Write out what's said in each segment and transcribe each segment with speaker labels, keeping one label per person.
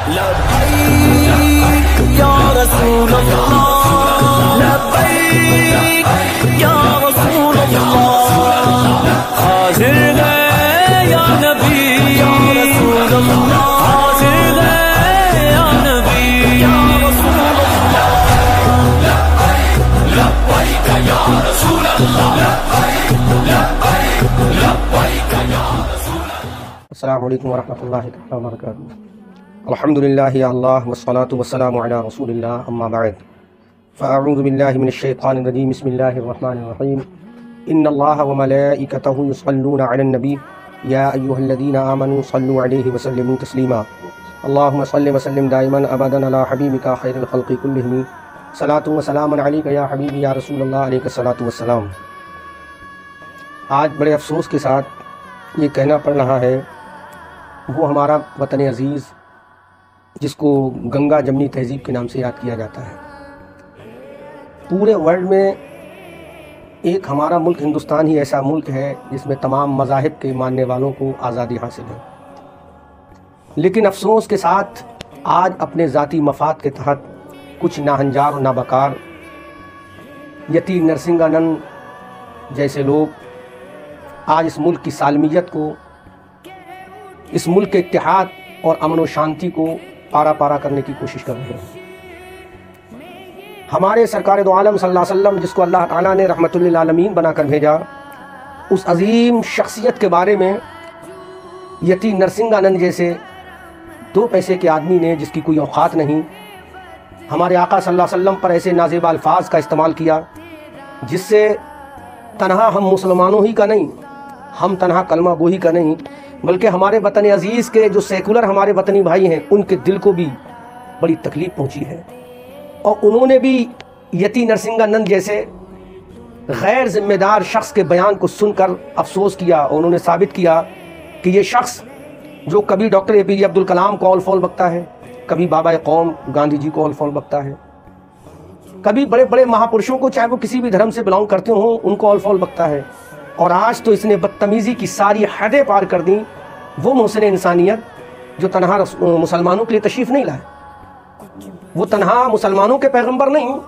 Speaker 1: لبیک یا رسول اللہ، لبیک یا رسول اللہ، حاضر ہے یا نبی یا رسول اللہ، حاضر ہے یا نبی یا رسول اللہ، لبیک یا رسول اللہ، لبیک یا رسول اللہ۔
Speaker 2: السلام علیکم ورحمۃ اللہ وبرکاتہ۔ الحمدللہ یا اللہ والصلاة والسلام علی رسول اللہ، اما بعد فاعوذ باللہ من الشیطان الرجیم، بسم اللہ الرحمن الرحیم۔ ان اللہ وملائکتہ یصلون علی النبی یا ایہا الذین آمنوا صلوا علیہ وسلموا تسلیما۔ اللہم صل وسلم دائما ابدا علی حبیبک خیر الخلق کلہم، صلاۃ و سلام علیک یا حبیبی یا رسول اللہ، علیک الصلاۃ والسلام۔ آج بڑے افسوس کے ساتھ یہ کہنا پڑ رہا ہے، وہ ہمارا وطن عزیز جس کو گنگا جمنی تہذیب کے نام سے یاد کیا جاتا ہے، پورے ورلڈ میں ایک ہمارا ملک ہندوستان ہی ایسا ملک ہے جس میں تمام مذاہب کے ماننے والوں کو آزادی حاصل ہے، لیکن افسوس کے ساتھ آج اپنے ذاتی مفاد کے تحت کچھ ناہنجار و نابکار یتی نرسنگانند جیسے لوگ آج اس ملک کی سالمیت کو، اس ملک کے اتحاد اور امن و شانتی کو پارا پارا کرنے کی کوشش کر رہے ہیں۔ ہمارے سرکار دو عالم صلی اللہ علیہ وسلم، جس کو اللہ تعالیٰ نے رحمت للعالمین بنا کر بھیجا، اس عظیم شخصیت کے بارے میں یتی نرسنگانند جیسے دو پیسے کے آدمی نے، جس کی کوئی اوقات نہیں، ہمارے آقا صلی اللہ علیہ وسلم پر ایسے نازیبا الفاظ کا استعمال کیا جس سے تنہا ہم مسلمانوں ہی کا نہیں، ہم تنہا کلمہ گوہی کا نہیں، بلکہ ہمارے وطن عزیز کے جو سیکولر ہمارے وطنی بھائی ہیں، ان کے دل کو بھی بڑی تکلیف پہنچی ہے، اور انہوں نے بھی یتی نرسنگانند جیسے غیر ذمہ دار شخص کے بیان کو سن کر افسوس کیا، اور انہوں نے ثابت کیا کہ یہ شخص جو کبھی ڈاکٹر اے پی جے عبدالکلام کو اول فول بکتا ہے، کبھی بابا قوم گاندھی جی کو اول فول بکتا ہے، کبھی بڑے بڑے مہاپرشوں کو، چاہے وہ کسی بھی دھرم سے بلانگ کرتے ہوں، ان کو اول فول بکتا ہے، اور آج تو اس نے بدتمیزی کی ساری حدیں پار کر دیں۔ وہ محسن انسانیت جو تنہا مسلمانوں کے لیے تشریف نہیں لائے، وہ تنہا مسلمانوں کے پیغمبر نہیں،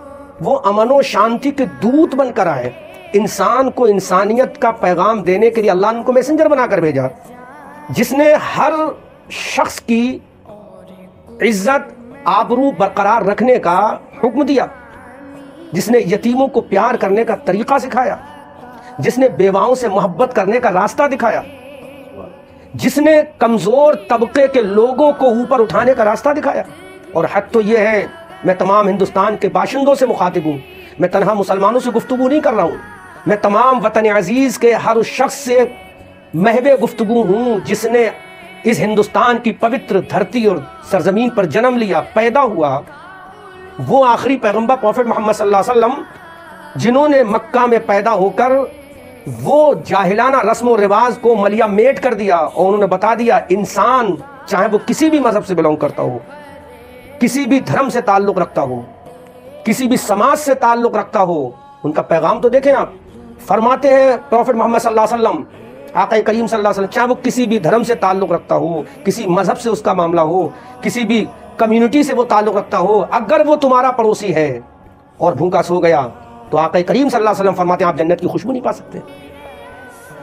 Speaker 2: وہ امن و شانتی کے دودت بن کر آئے، انسان کو انسانیت کا پیغام دینے کے لیے اللہ نے ان کو میسنجر بنا کر بھیجا، جس نے ہر شخص کی عزت آبرو برقرار رکھنے کا حکم دیا، جس نے یتیموں کو پیار کرنے کا طریقہ سکھایا، جس نے بیواؤں سے محبت کرنے کا راستہ دکھایا، جس نے کمزور طبقے کے لوگوں کو اوپر اٹھانے کا راستہ دکھایا۔ اور حق تو یہ ہے، میں تمام ہندوستان کے باشندوں سے مخاطب ہوں، میں تنہا مسلمانوں سے گفتگو نہیں کر رہا ہوں، میں تمام وطن عزیز کے ہر اس شخص سے محو گفتگو ہوں جس نے اس ہندوستان کی پوتر دھرتی اور سرزمین پر جنم لیا، پیدا ہوا۔ وہ آخری پیغمبر پروفٹ محمد صلی اللہ علیہ وسلم، جنہوں نے مکہ میں پیدا ہو کر وہ جاہلانہ رسم و رواج کو ملیا میٹ کر دیا، اور انہوں نے بتا دیا انسان چاہے وہ کسی بھی مذہب سے بلانگ کرتا ہو، کسی بھی دھرم سے تعلق رکھتا ہو، کسی بھی سماج سے تعلق رکھتا ہو، ان کا پیغام تو دیکھیں آپ، فرماتے ہیں پروفٹ محمد صلی اللہ علیہ وسلم، آقا کریم صلی اللہ علیہ وسلم، چاہے وہ کسی بھی دھرم سے تعلق رکھتا ہو، کسی مذہب سے اس کا معاملہ ہو، کسی بھی کمیونٹی سے وہ تعلق رکھتا ہو، اگر وہ تمہارا پڑوسی ہے اور بھوکا سو گیا تو آقا کریم صلی اللہ علیہ وسلم فرماتے ہیں آپ جنت کی خوشبو نہیں پا سکتے۔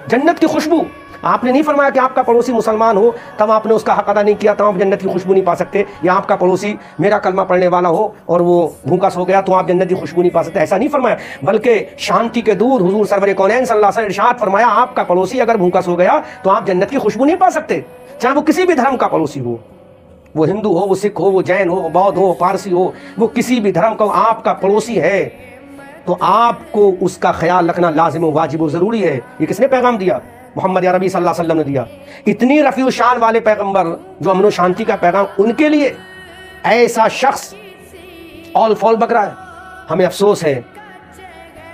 Speaker 2: جنت کی خوشبو، آپ نے نہیں فرمایا کہ آپ کا پڑوسی مسلمان ہو تب آپ نے اس کا حق ادا نہیں کیا، تب آپ جنت کی خوشبو نہیں پا سکتے، یا آپ کا پڑوسی میرا کلمہ پڑھنے والا ہو اور وہ بھوکا سو گیا تو آپ جنت کی خوشبو نہیں پا سکتے، ایسا نہیں فرمایا، بلکہ شانتی کے دور حضور سرور کونین صلی اللہ علیہ وسلم ارشاد فرمایا آپ کا پڑوسی اگر بھوکا سو گیا تو آپ جنت کی خوشبو نہیں پا سکتے، چاہے وہ کسی بھی دھرم کا پڑوسی ہو، وہ ہندو ہو، وہ سکھ ہو، وہ جین ہو، وہ بودھ ہو، وہ پارسی ہو، وہ کسی بھی دھرم کا آپ کا پڑوسی ہے تو آپ کو اس کا خیال رکھنا لازم و واجب و ضروری ہے۔ یہ کس نے پیغام دیا؟ محمد عربی صلی اللہ علیہ وسلم نے دیا۔ اتنی رفیع الشان والے پیغمبر جو امن و شانتی کا پیغام، ان کے لیے ایسا شخص آل فال بک رہا ہے۔ ہمیں افسوس ہے،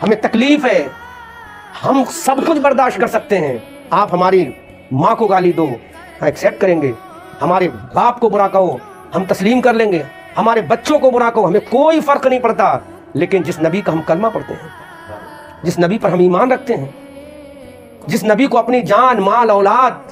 Speaker 2: ہمیں تکلیف ہے، ہم سب کچھ برداشت کر سکتے ہیں، آپ ہماری ماں کو گالی دو ہم ایکسیپٹ کریں گے، ہمارے باپ کو برا کہو ہم تسلیم کر لیں گے، ہمارے بچوں کو برا کہو ہمیں کوئی فرق نہیں پڑتا، لیکن جس نبی کا ہم کلمہ پڑھتے ہیں، جس نبی پر ہم ایمان رکھتے ہیں، جس نبی کو اپنی جان مال اولاد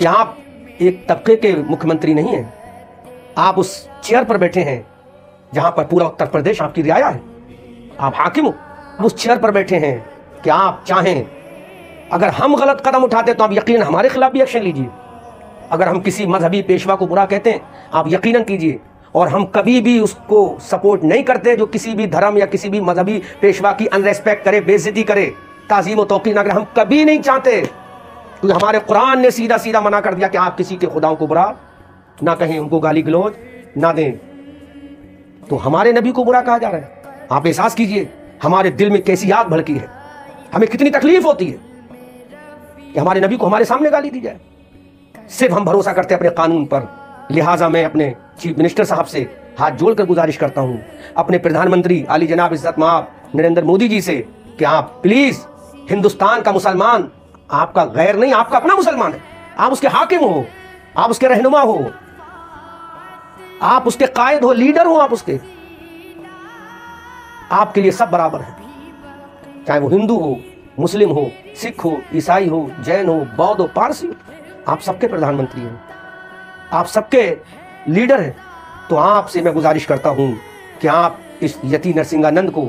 Speaker 2: کہ آپ ایک طبقے کے مکھیہ نہیں ہیں، آپ اس چیئر پر بیٹھے ہیں جہاں پر پورا اتر پردیش آپ کی رعایا ہے، آپ حاکم ہو، اس چیئر پر بیٹھے ہیں کہ آپ چاہیں اگر ہم غلط قدم اٹھاتے تو آپ یقیناً ہمارے خلاف بھی ایکشن لیجیے، اگر ہم کسی مذہبی پیشوا کو برا کہتے ہیں آپ یقیناً کیجیے، اور ہم کبھی بھی اس کو سپورٹ نہیں کرتے جو کسی بھی دھرم یا کسی بھی مذہبی پیشوا کی ان ریسپیکٹ کرے، بے عزتی کرے، تعظیم و توقیر نہ کرے، ہم کبھی نہیں چاہتے، کیونکہ ہمارے قرآن نے سیدھا سیدھا منع کر دیا کہ آپ کسی کے خداؤں کو برا نہ کہیں، ان کو گالی گلوچ نہ دیں۔ تو ہمارے نبی کو برا کہا جا رہا ہے، آپ احساس کیجئے ہمارے دل میں کیسی آگ بھڑکی ہے، ہمیں کتنی تکلیف ہوتی ہے کہ ہمارے نبی کو ہمارے سامنے گالی دی جائے۔ صرف ہم بھروسہ کرتے ہیں اپنے قانون پر، لہٰذا میں اپنے چیف منسٹر صاحب سے ہاتھ جوڑ کر گزارش کرتا ہوں، اپنے پردھان منتری عالی جناب عزت مآب نریندر مودی جی سے کہ آپ پلیز ہندوستان کا مسلمان آپ کا غیر نہیں، آپ کا اپنا مسلمان ہے، آپ اس کے حاکم ہو، آپ اس کے رہنما ہو، آپ اس کے قائد ہو، لیڈر ہو، آپ کے لیے سب برابر ہیں، چاہے وہ ہندو ہو، مسلم ہو، سکھ ہو، عیسائی ہو، جین ہو، بودھ ہو، پارسی ہو، آپ سب کے پردھان منتری ہیں، آپ سب کے لیڈر ہیں۔ تو آپ سے میں گزارش کرتا ہوں کہ آپ اس یتی نرسنگانند کو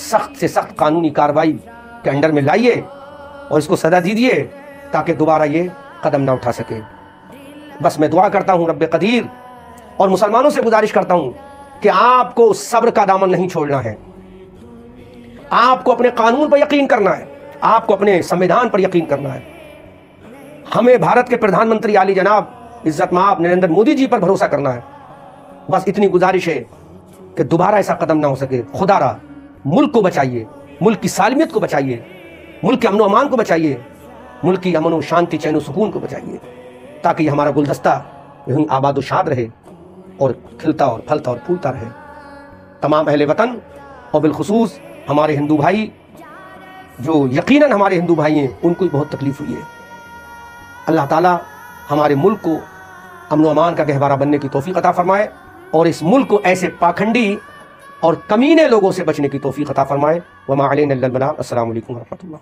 Speaker 2: سخت سے سخت قانونی کارروائی کے انڈر میں لائیے اور اس کو سزا دیجیے تاکہ دوبارہ یہ قدم نہ اٹھا سکے۔ بس میں دعا کرتا ہوں رب قدیر اور مسلمانوں سے گزارش کرتا ہوں کہ آپ کو صبر کا دامن نہیں چھوڑنا ہے، آپ کو اپنے قانون پر یقین کرنا ہے، آپ کو اپنے سمویدھان پر یقین کرنا ہے۔ ہمیں بھارت کے پردھان منتری عالی جناب عزت مآب نریندر مودی جی پر بھروسہ کرنا ہے۔ بس اتنی گزارش ہے کہ دوبارہ ایسا قدم نہ ہو سکے۔ خدا را ملک کو بچائیے، ملک کی سالمیت کو بچائیے، ملک کے امن و امان کو بچائیے، ملک کی امن و شانتی، چین و سکون کو بچائیے، تاکہ یہ ہمارا گلدستہ یوں آباد و شاد رہے اور کھلتا اور پھلتا اور پھولتا رہے۔ تمام اہل وطن اور بالخصوص ہمارے ہندو بھائی جو یقیناً ہمارے ہندو بھائی ہیں، ان کو بہت تکلیف ہوئی ہے۔ اللہ تعالیٰ ہمارے ملک کو امن و امان کا گہوارہ بننے کی توفیق عطا فرمائے اور اس ملک کو ایسے پاکھنڈی اور کمینے لوگوں سے بچنے کی توفیق عطا فرمائے۔ وما علینا الا البلاغ۔ السلام علیکم ورحمۃ اللہ۔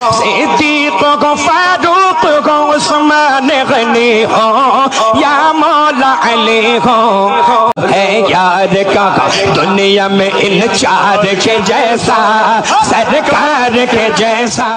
Speaker 3: صدیق کو فاروق کو عثمان غنی ہو یا مولا علی ہو، ہے یار کا دنیا میں ان چار کے جیسا، سرکار کے جیسا۔